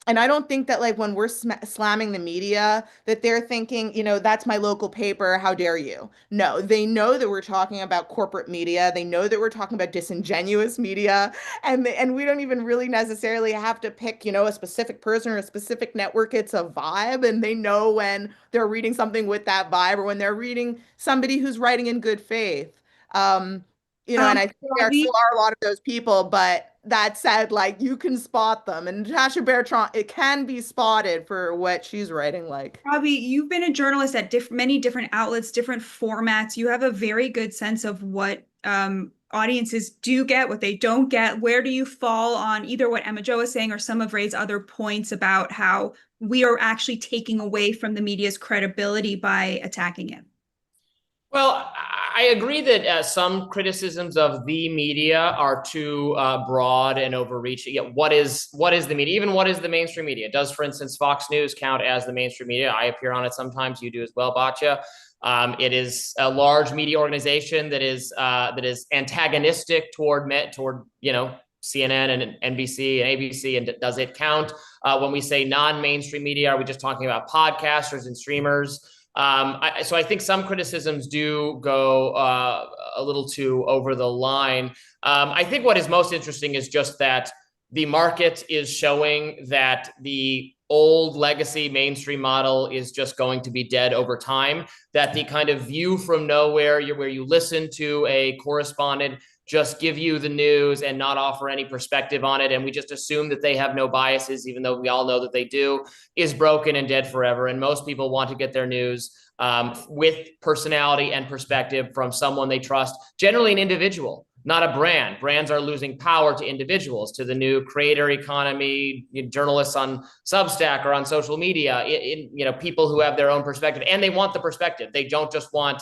Speaker 6: And I don't think that like when we're slamming the media, that they're thinking, that's my local paper. How dare you? No, they know that we're talking about corporate media. They know that we're talking about disingenuous media, and we don't even really necessarily have to pick, a specific person or a specific network. It's a vibe, and they know when they're reading something with that vibe or when they're reading somebody who's writing in good faith. And I think there still are a lot of those people, but that said, like you can spot them, and Natasha Bertrand, it can be spotted for what she's writing. Like,
Speaker 1: Robby, you've been a journalist at many different outlets, different formats. You have a very good sense of what audiences do get, what they don't get. Where do you fall on either what Emma Jo is saying or some of Ray's other points about how we are actually taking away from the media's credibility by attacking it?
Speaker 7: Well, I agree that some criticisms of the media are too broad and overreaching. What is the media? Even what is the mainstream media? Does, for instance, Fox News count as the mainstream media? I appear on it sometimes. You do as well, Batya. It is a large media organization that is antagonistic toward CNN and NBC and ABC. And does it count when we say non-mainstream media? Are we just talking about podcasters and streamers? So I think some criticisms do go a little too over the line. I think what is most interesting is just that the market is showing that the old legacy mainstream model is just going to be dead over time, that the kind of view from nowhere where you listen to a correspondent just give you the news and not offer any perspective on it, and we just assume that they have no biases, even though we all know that they do, is broken and dead forever. And most people want to get their news with personality and perspective from someone they trust, generally an individual, not a brand. Brands are losing power to individuals, to the new creator economy, journalists on Substack or on social media, people who have their own perspective, and they want the perspective. They don't just want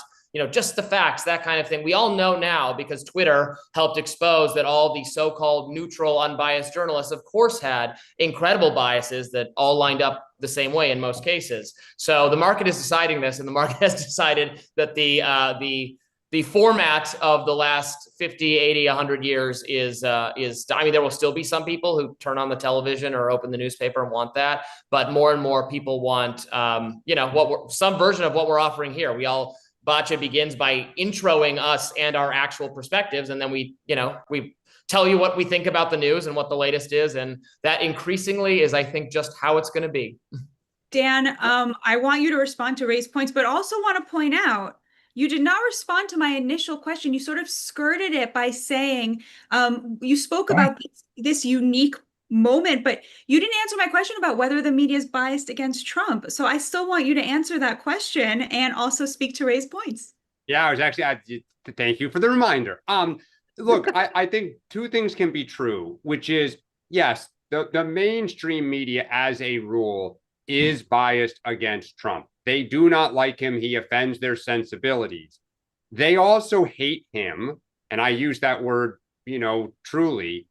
Speaker 7: just the facts, that kind of thing. We all know now, because Twitter helped expose that all the so-called neutral, unbiased journalists, of course, had incredible biases that all lined up the same way in most cases. So the market is deciding this, and the market has decided that the format of the last 50, 80, 100 years is, I mean, there will still be some people who turn on the television or open the newspaper and want that, but more and more people want, some version of what we're offering here. Batya begins by introing us and our actual perspectives, and then we tell you what we think about the news and what the latest is, and that increasingly is, I think, just how it's going to be.
Speaker 1: Dan, I want you to respond to Ray's points, but also want to point out you did not respond to my initial question. You sort of skirted it by saying you spoke about this unique moment, but you didn't answer my question about whether the media is biased against Trump. So I still want you to answer that question and also speak to Ray's points.
Speaker 5: Yeah, I was actually, thank you for the reminder. Look, I think two things can be true, which is, yes, the mainstream media as a rule is biased against Trump. They do not like him. He offends their sensibilities. They also hate him. And I use that word, truly,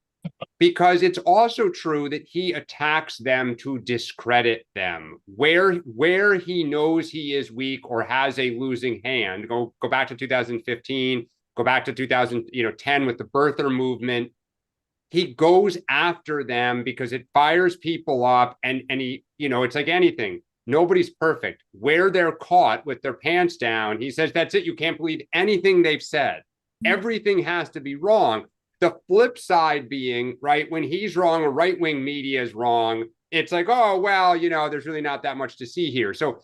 Speaker 5: because it's also true that he attacks them to discredit them. Where he knows he is weak or has a losing hand, go back to 2015, go back to 2010 with the birther movement. He goes after them because it fires people up, and he, it's like anything. Nobody's perfect. Where they're caught with their pants down, he says, that's it. You can't believe anything they've said. Everything has to be wrong. The flip side being, right, when he's wrong or right-wing media is wrong, it's like, oh, well, there's really not that much to see here. So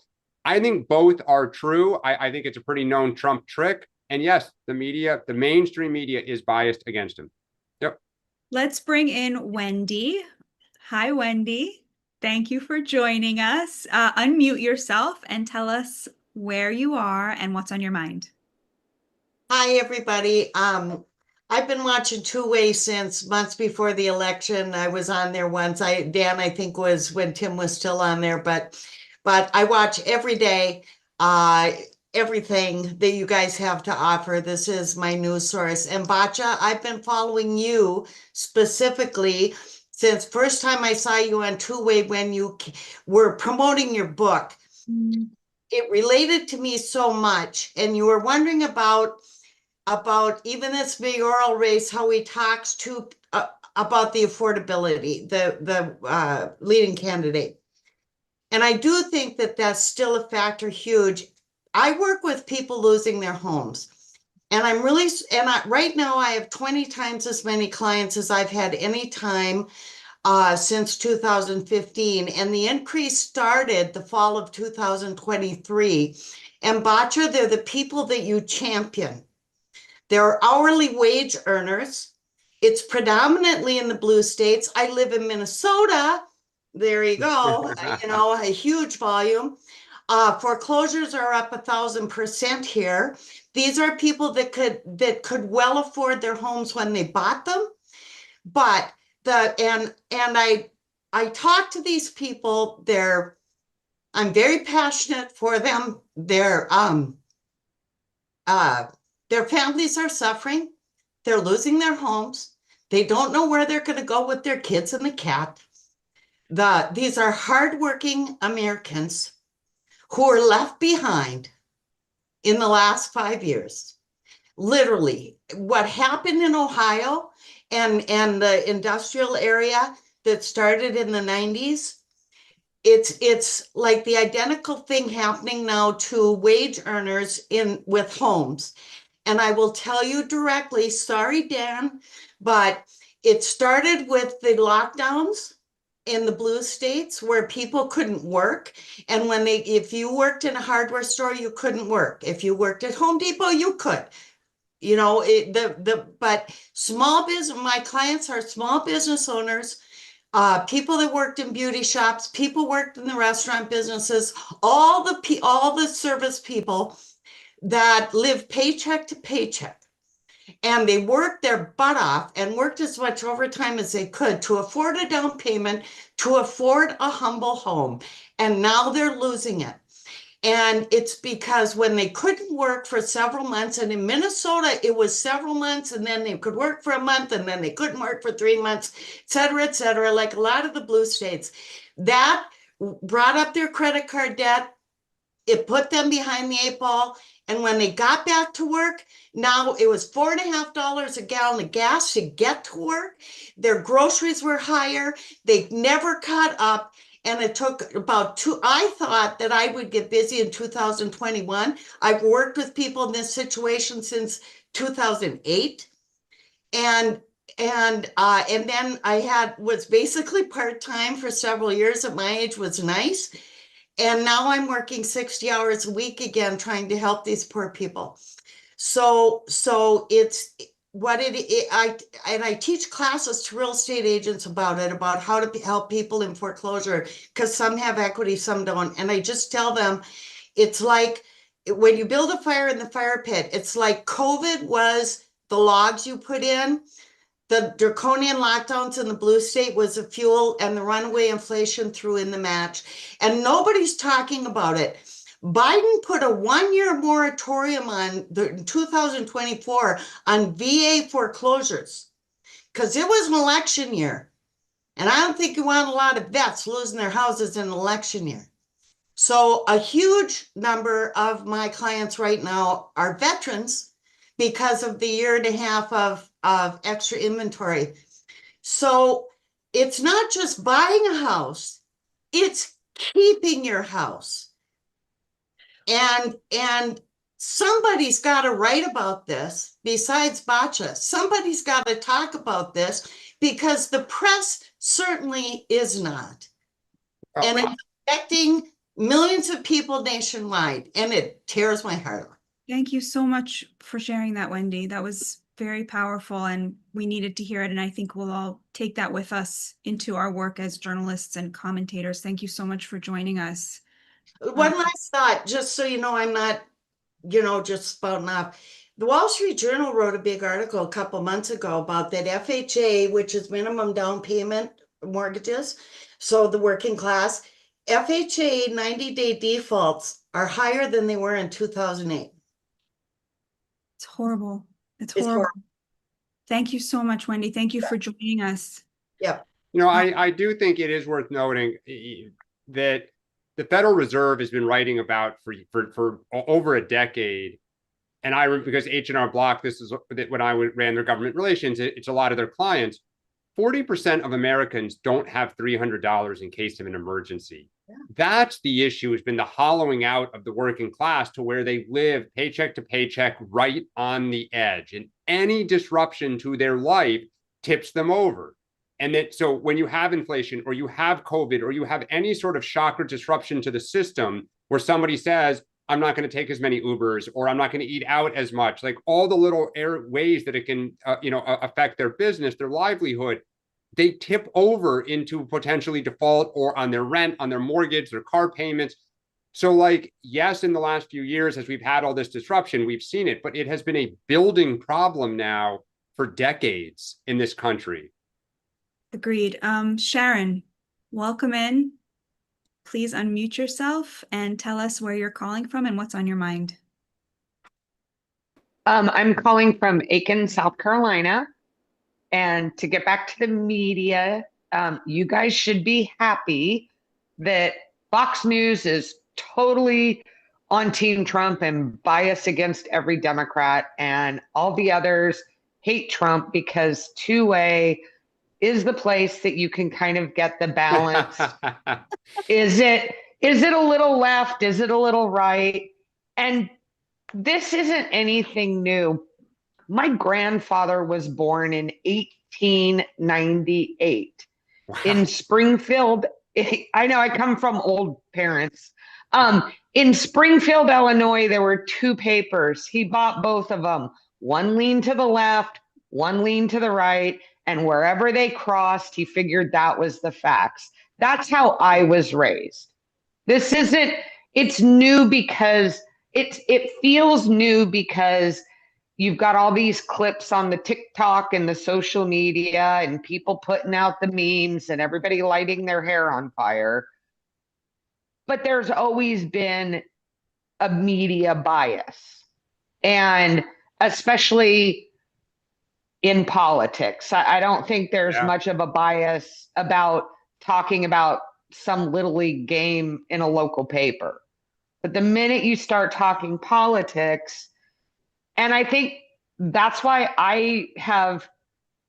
Speaker 5: I think both are true. I think it's a pretty known Trump trick. And yes, the media, the mainstream media is biased against him. Yep.
Speaker 1: Let's bring in Wendy. Hi, Wendy. Thank you for joining us. Unmute yourself and tell us where you are and what's on your mind.
Speaker 11: Hi, everybody. I've been watching Two Way since months before the election. I was on there once. Dan, I think, was when Tim was still on there, but I watch every day, everything that you guys have to offer. This is my news source. And Batya, I've been following you specifically since first time I saw you on Two Way when you were promoting your book. It related to me so much, and you were wondering about even this mayoral race, how he talks to about the affordability, the leading candidate. And I do think that that's still a factor, huge. I work with people losing their homes, and right now I have 20 times as many clients as I've had any time since 2015, and the increase started the fall of 2023. And Batya, they're the people that you champion. They're hourly wage earners. It's predominantly in the blue states. I live in Minnesota. There you go. A huge volume. Foreclosures are up 1,000% here. These are people that could well afford their homes when they bought them. But I talk to these people. I'm very passionate for them. Their families are suffering. They're losing their homes. They don't know where they're going to go with their kids and the cat. These are hardworking Americans who were left behind in the last 5 years. Literally, what happened in Ohio and the industrial area that started in the 90s, it's like the identical thing happening now to wage earners with homes. And I will tell you directly, sorry, Dan, but it started with the lockdowns in the blue states where people couldn't work. And if you worked in a hardware store, you couldn't work. If you worked at Home Depot, you could. But small business, my clients are small business owners, people that worked in beauty shops, people worked in the restaurant businesses, all the service people that live paycheck to paycheck. And they worked their butt off and worked as much overtime as they could to afford a down payment, to afford a humble home. And now they're losing it. And it's because when they couldn't work for several months, and in Minnesota, it was several months, and then they could work for a month, and then they couldn't work for 3 months, et cetera, like a lot of the blue states. That brought up their credit card debt. It put them behind the 8 ball. And when they got back to work, now it was $4.50 a gallon of gas to get to work. Their groceries were higher. They never caught up. And it took about I thought that I would get busy in 2021. I've worked with people in this situation since 2008. And then I was basically part-time for several years at my age, was nice. And now I'm working 60 hours a week again, trying to help these poor people. So it's what I teach classes to real estate agents about how to help people in foreclosure, because some have equity, some don't. And I just tell them, it's like when you build a fire in the fire pit, it's like COVID was the logs you put in. The draconian lockdowns in the blue state was the fuel, and the runaway inflation threw in the match. And nobody's talking about it. Biden put a 1-year moratorium on 2024 on VA foreclosures because it was an election year. And I don't think you want a lot of vets losing their houses in an election year. So a huge number of my clients right now are veterans because of the 1.5 years of extra inventory. So it's not just buying a house, it's keeping your house. And somebody's got to write about this besides Batya. Somebody's got to talk about this because the press certainly is not. And it's affecting millions of people nationwide, and it tears my heart.
Speaker 1: Thank you so much for sharing that, Wendy. That was very powerful and we needed to hear it. And I think we'll all take that with us into our work as journalists and commentators. Thank you so much for joining us.
Speaker 11: One last thought, just so you know, I'm not, just spouting off. The Wall Street Journal wrote a big article a couple months ago about that FHA, which is minimum down payment mortgages. So the working class, FHA 90-day defaults are higher than they were in 2008.
Speaker 1: It's horrible. It's
Speaker 11: It's
Speaker 1: horrible. Thank you so much, Wendy. Thank you for joining us.
Speaker 11: Yep.
Speaker 5: I do think it is worth noting that the Federal Reserve has been writing about for over a decade. And because H&R Block, this is when I ran their government relations, it's a lot of their clients. 40% of Americans don't have $300 in case of an emergency. Yeah. That's the issue, has been the hollowing out of the working class to where they live paycheck to paycheck right on the edge. And any disruption to their life tips them over. And so when you have inflation or you have COVID or you have any sort of shock or disruption to the system where somebody says, I'm not going to take as many Ubers, or I'm not going to eat out as much, like all the little ways that it can, affect their business, their livelihood, they tip over into potentially default or on their rent, on their mortgage, their car payments. So yes, in the last few years, as we've had all this disruption, we've seen it, but it has been a building problem now for decades in this country.
Speaker 1: Agreed. Sharon, welcome in. Please unmute yourself and tell us where you're calling from and what's on your mind.
Speaker 12: I'm calling from Aiken, South Carolina. And to get back to the media, you guys should be happy that Fox News is totally on Team Trump and biased against every Democrat, and all the others hate Trump because two-way is the place that you can kind of get the balance. Is it a little left? Is it a little right? And this isn't anything new. My grandfather was born in 1898 in Springfield. I know I come from old parents. In Springfield, Illinois, there were two papers. He bought both of them. One leaned to the left, one leaned to the right. And wherever they crossed, he figured that was the facts. That's how I was raised. It's new because it feels new because you've got all these clips on the TikTok and the social media and people putting out the memes and everybody lighting their hair on fire. But there's always been a media bias, and especially in politics. I don't think there's much of a bias about talking about some little league game in a local paper. But the minute you start talking politics, and I think that's why I have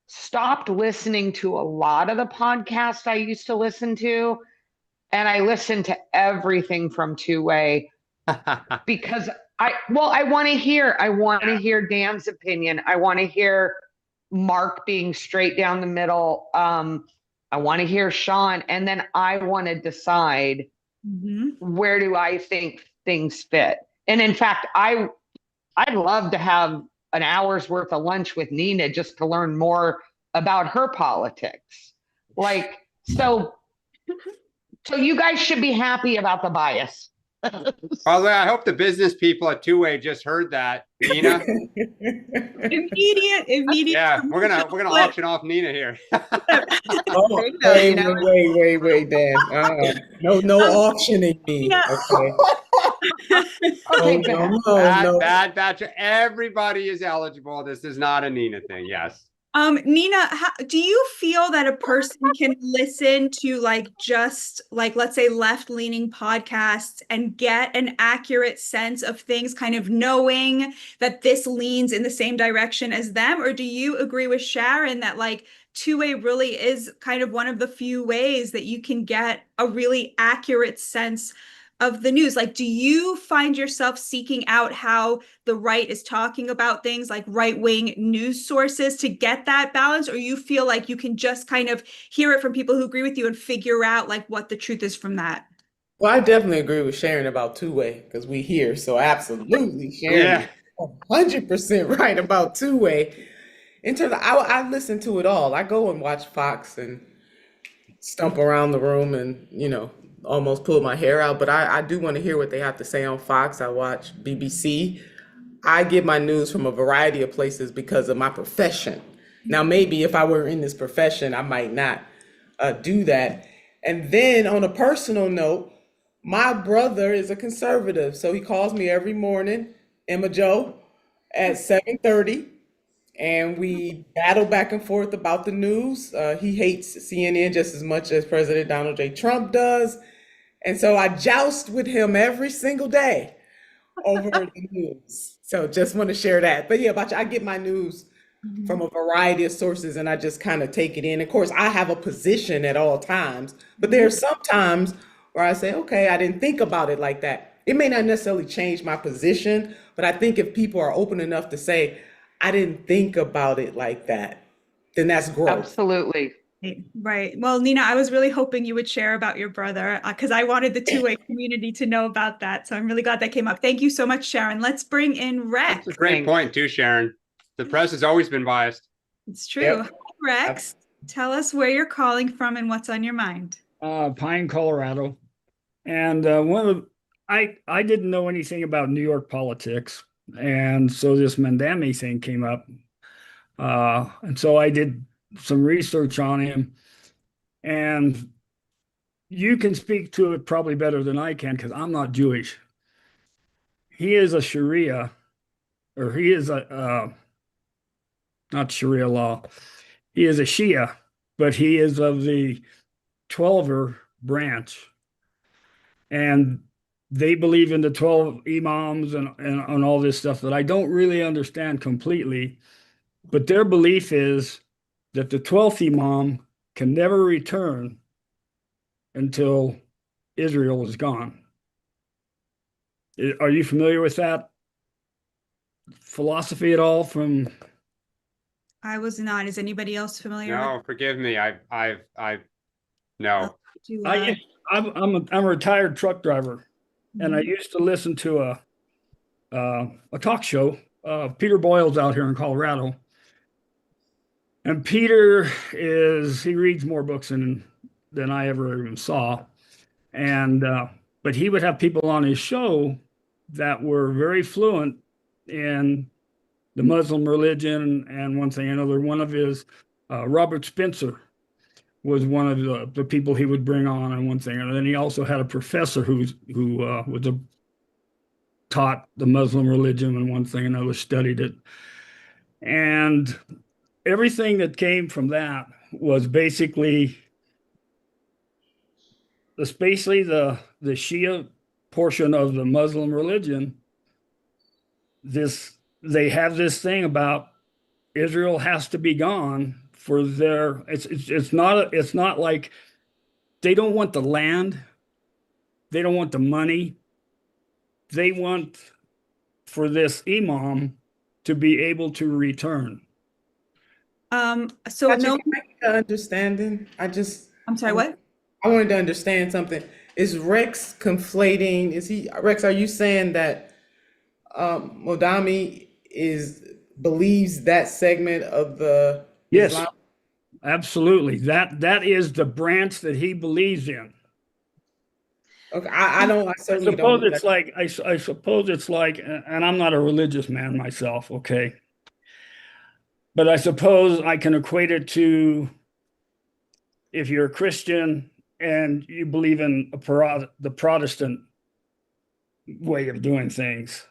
Speaker 12: stopped listening to a lot of the podcasts I used to listen to, and I listen to everything from two-way because I want to hear Dan's opinion. I want to hear Mark being straight down the middle. I want to hear Sean, and then I want to decide where do I think things fit. And in fact, I'd love to have an hour's worth of lunch with Nina just to learn more about her politics. So you guys should be happy about the bias.
Speaker 5: Well, I hope the business people at Two-Way just heard that, Nina.
Speaker 1: Immediate.
Speaker 5: Yeah, we're gonna auction off Nina here.
Speaker 8: Oh, wait, Dan. No auctioning me. Okay.
Speaker 12: Okay,
Speaker 8: No.
Speaker 5: Bad batch. Everybody is eligible. This is not a Nina thing. Yes.
Speaker 1: Nina, do you feel that a person can listen to let's say left-leaning podcasts and get an accurate sense of things, kind of knowing that this leans in the same direction as them? Or do you agree with Sharon that Two-Way really is kind of one of the few ways that you can get a really accurate sense of the news? Do you find yourself seeking out how the right is talking about things, like right-wing news sources, to get that balance? Or you feel like you can just kind of hear it from people who agree with you and figure out what the truth is from that?
Speaker 8: Well, I definitely agree with Sharon about two-way because we here. So absolutely, Sharon
Speaker 5: Yeah.
Speaker 8: is 100% right about two-way. In terms of, I listen to it all. I go and watch Fox and stump around the room and, almost pull my hair out. But I do want to hear what they have to say on Fox. I watch BBC. I get my news from a variety of places because of my profession. Now, maybe if I were in this profession, I might not do that. And then on a personal note, my brother is a conservative, so he calls me every morning, Emma Joe, at 7:30, and we battle back and forth about the news. He hates CNN just as much as President Donald J. Trump does, and so I joust with him every single day over the news. So just want to share that. But yeah, I get my news from a variety of sources and I just kind of take it in. Of course, I have a position at all times, but there are some times where I say, okay, I didn't think about it like that. It may not necessarily change my position, but I think if people are open enough to say, I didn't think about it like that, then that's growth.
Speaker 12: Absolutely.
Speaker 1: Right. Well, Nina, I was really hoping you would share about your brother because I wanted the two-way community to know about that. So I'm really glad that came up. Thank you so much, Sharon. Let's bring in Rex.
Speaker 5: That's a great point too, Sharon. The press has always been biased.
Speaker 1: It's true.
Speaker 8: Yep.
Speaker 1: Hi, Rex, tell us where you're calling from and what's on your mind.
Speaker 13: Pine, Colorado. And I didn't know anything about New York politics. And so this Mamdani thing came up. And so I did some research on him. And you can speak to it probably better than I can because I'm not Jewish. He is a Sharia, or he is not Sharia law. He is a Shia, but he is of the 12er branch. And they believe in the 12 imams and all this stuff that I don't really understand completely. But their belief is that the 12th imam can never return until Israel is gone. Are you familiar with that philosophy at all from?
Speaker 1: I was not. Is anybody else familiar?
Speaker 5: No, forgive me. No.
Speaker 13: I'm a retired truck driver, and I used to listen to a talk show. Peter Boyle's out here in Colorado, and Peter he reads more books than I ever even saw, and but he would have people on his show that were very fluent in the Muslim religion and one thing or another. One of his Robert Spencer was one of the people he would bring on and one thing. And then he also had a professor who taught the Muslim religion and one thing and another, studied it. And everything that came from that was basically the Shia portion of the Muslim religion. They have this thing about Israel has to be gone for their. It's not like they don't want the land, they don't want the money. They want for this imam to be able to return.
Speaker 1: So no
Speaker 8: Understanding.
Speaker 1: I'm sorry, what?
Speaker 8: I wanted to understand something. Is Rex conflating? Rex? Are you saying that Mamdani believes that segment of the
Speaker 13: Yes,
Speaker 8: Islam?
Speaker 13: absolutely. That is the branch that he believes in.
Speaker 8: Okay, I certainly
Speaker 13: suppose
Speaker 8: don't.
Speaker 13: it's like I suppose it's like, and I'm not a religious man myself, okay, but I suppose I can equate it to if you're a Christian and you believe in the Protestant way of doing things.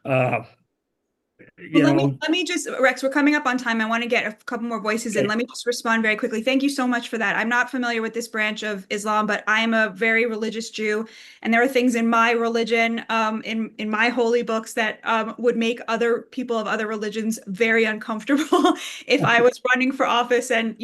Speaker 1: Let me just, Rex, we're coming up on time. I want to get a couple more voices in. Let me just respond very quickly. Thank you so much for that. I'm not familiar with this branch of Islam, but I'm a very religious Jew. And there are things in my religion, in my holy books that would make other people of other religions very uncomfortable if I was running for office. And,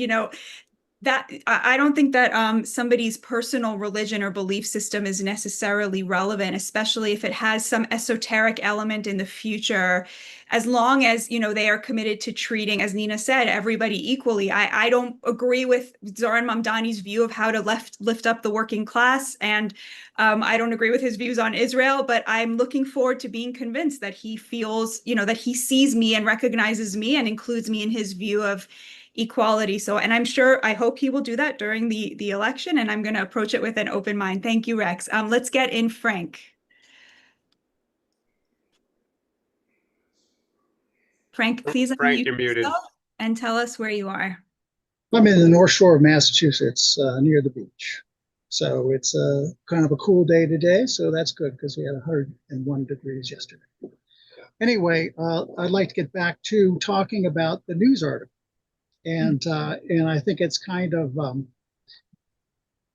Speaker 1: that I don't think that somebody's personal religion or belief system is necessarily relevant, especially if it has some esoteric element in the future, as long as, you know, they are committed to treating, as Nina said, everybody equally. I don't agree with Zohran Mamdani's view of how to lift up the working class, and I don't agree with his views on Israel, but I'm looking forward to being convinced that he feels, you know, that he sees me and recognizes me and includes me in his view of equality. So, and I'm sure, I hope he will do that during the election, and I'm going to approach it with an open mind. Thank you, Rex. Let's get in Frank. Frank, please
Speaker 5: Frank,
Speaker 1: unmute
Speaker 5: you're muted.
Speaker 1: yourself and tell us where you are.
Speaker 14: I'm in the North Shore of Massachusetts, near the beach. So it's kind of a cool day today, so that's good because we had 101 degrees yesterday. Anyway, I'd like to get back to talking about the news article. And I think it's kind of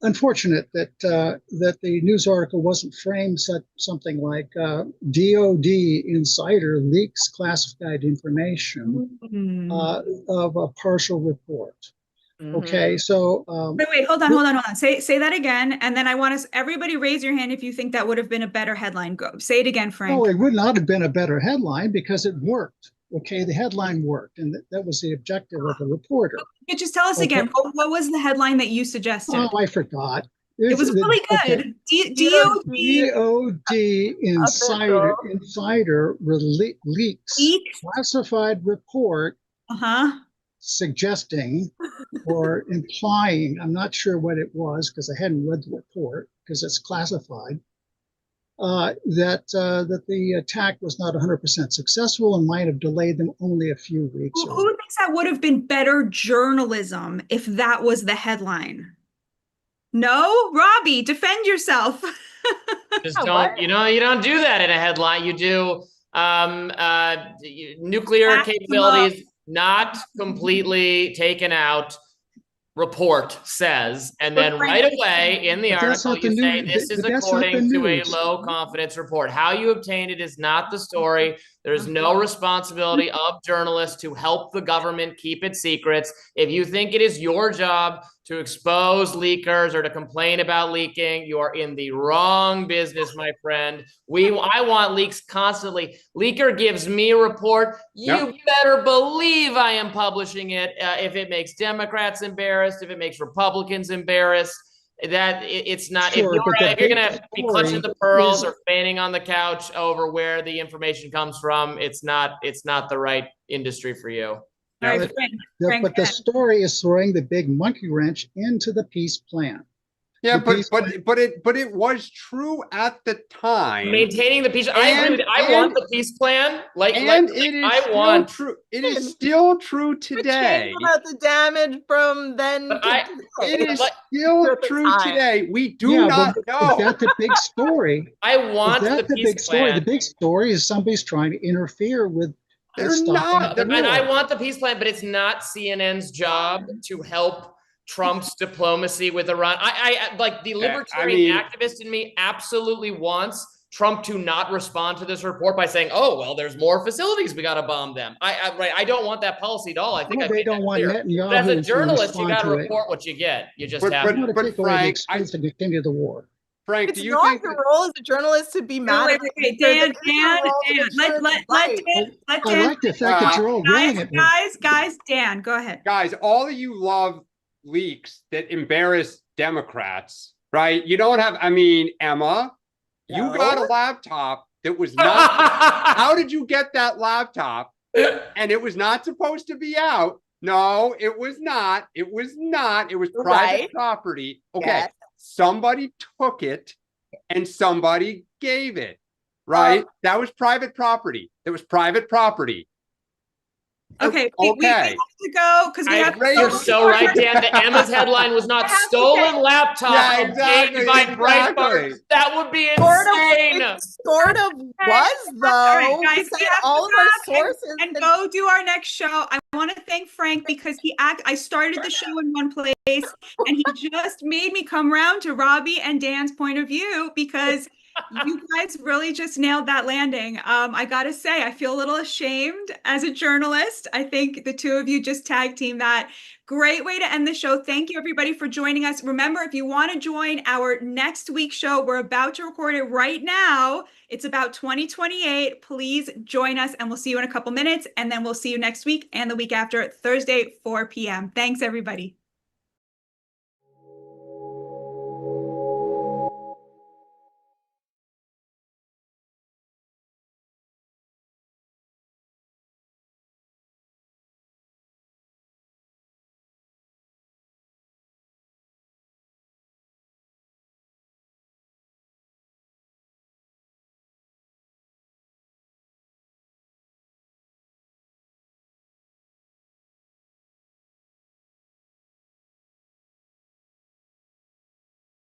Speaker 14: unfortunate that that the news article wasn't framed something like DOD insider leaks classified information of a partial report. Okay, so
Speaker 1: wait, hold on. Say that again, and then I want us everybody raise your hand if you think that would have been a better headline. Go say it again, Frank.
Speaker 14: No, it would not have been a better headline because it worked. Okay, the headline worked, and that was the objective of the reporter.
Speaker 1: You just tell us again. What was the headline that you suggested?
Speaker 14: Oh, I forgot.
Speaker 1: It was really good.
Speaker 14: DOD insider leaks classified report suggesting or implying, I'm not sure what it was because I hadn't read the report because it's classified, that the attack was not 100% successful and might have delayed them only a few weeks.
Speaker 1: Who thinks that would have been better journalism if that was the headline? No, Robby, defend yourself.
Speaker 7: Just don't, you don't do that in a headline. You do nuclear capabilities not completely taken out, report says, and then right away in the article you say this is according to a low confidence report. How you obtained it is not the story. There's no responsibility of journalists to help the government keep its secrets. If you think it is your job to expose leakers or to complain about leaking, you are in the wrong business, my friend. I want leaks constantly. Leaker gives me a report. You better believe I am publishing it. If it makes Democrats embarrassed, if it makes Republicans embarrassed, that it's not.
Speaker 14: Sure,
Speaker 7: if you're gonna be clutching the pearls or fanning on the couch over where the information comes from, it's not the right industry for you.
Speaker 1: Right,
Speaker 14: but the story is throwing the big monkey wrench into the peace plan.
Speaker 5: Yeah, but it was true at the time.
Speaker 7: Maintaining the peace. I want the peace plan.
Speaker 5: It is still true today.
Speaker 6: About the damage from then.
Speaker 5: It is still true today. We do not know.
Speaker 14: Is that the big story?
Speaker 7: I want
Speaker 14: the big story. The big story is somebody's trying to interfere with.
Speaker 7: And I want the peace plan, but it's not CNN's job to help Trump's diplomacy with Iran. I like the libertarian activist in me absolutely wants Trump to not respond to this report by saying, "Oh, well, there's more facilities. We got to bomb them." I don't want that policy at all. I think
Speaker 14: they don't want Netanyahu.
Speaker 7: But as a journalist, you got to report what you get. You just have to.
Speaker 14: But Frank, I continue the war.
Speaker 5: Frank,
Speaker 6: do you think your role as a journalist to be mad?
Speaker 1: Wait, Dan, let Dan.
Speaker 14: I like the fact that you're all yelling at me.
Speaker 1: Guys, Dan, go ahead.
Speaker 5: Guys, all of you love leaks that embarrass Democrats, right? You don't have, Emma, you got a laptop that was not, how did you get that laptop? And it was not supposed to be out. No, it was not. It was private property. Okay. Yes. Somebody took it and somebody gave it, right? That was private property.
Speaker 1: Okay. We have to go because we have.
Speaker 7: You're so right, Dan. The Emma's headline was not stolen laptop obtained by Breitbart. That would be insane.
Speaker 6: It sort of was though.
Speaker 1: All right, guys,
Speaker 6: we have all of our sources
Speaker 1: and go do our next show. I want to thank Frank because I started the show in one place and he just made me come around to Robby and Dan's point of view because You guys really just nailed that landing. I gotta say, I feel a little ashamed as a journalist. I think the two of you just tag team that. Great way to end the show. Thank you, everybody, for joining us. Remember, if you want to join our next week's show, we're about to record it right now. It's about 2028. Please join us, and we'll see you in a couple minutes. And then we'll see you next week and the week after, Thursday, 4 p.m. Thanks, everybody.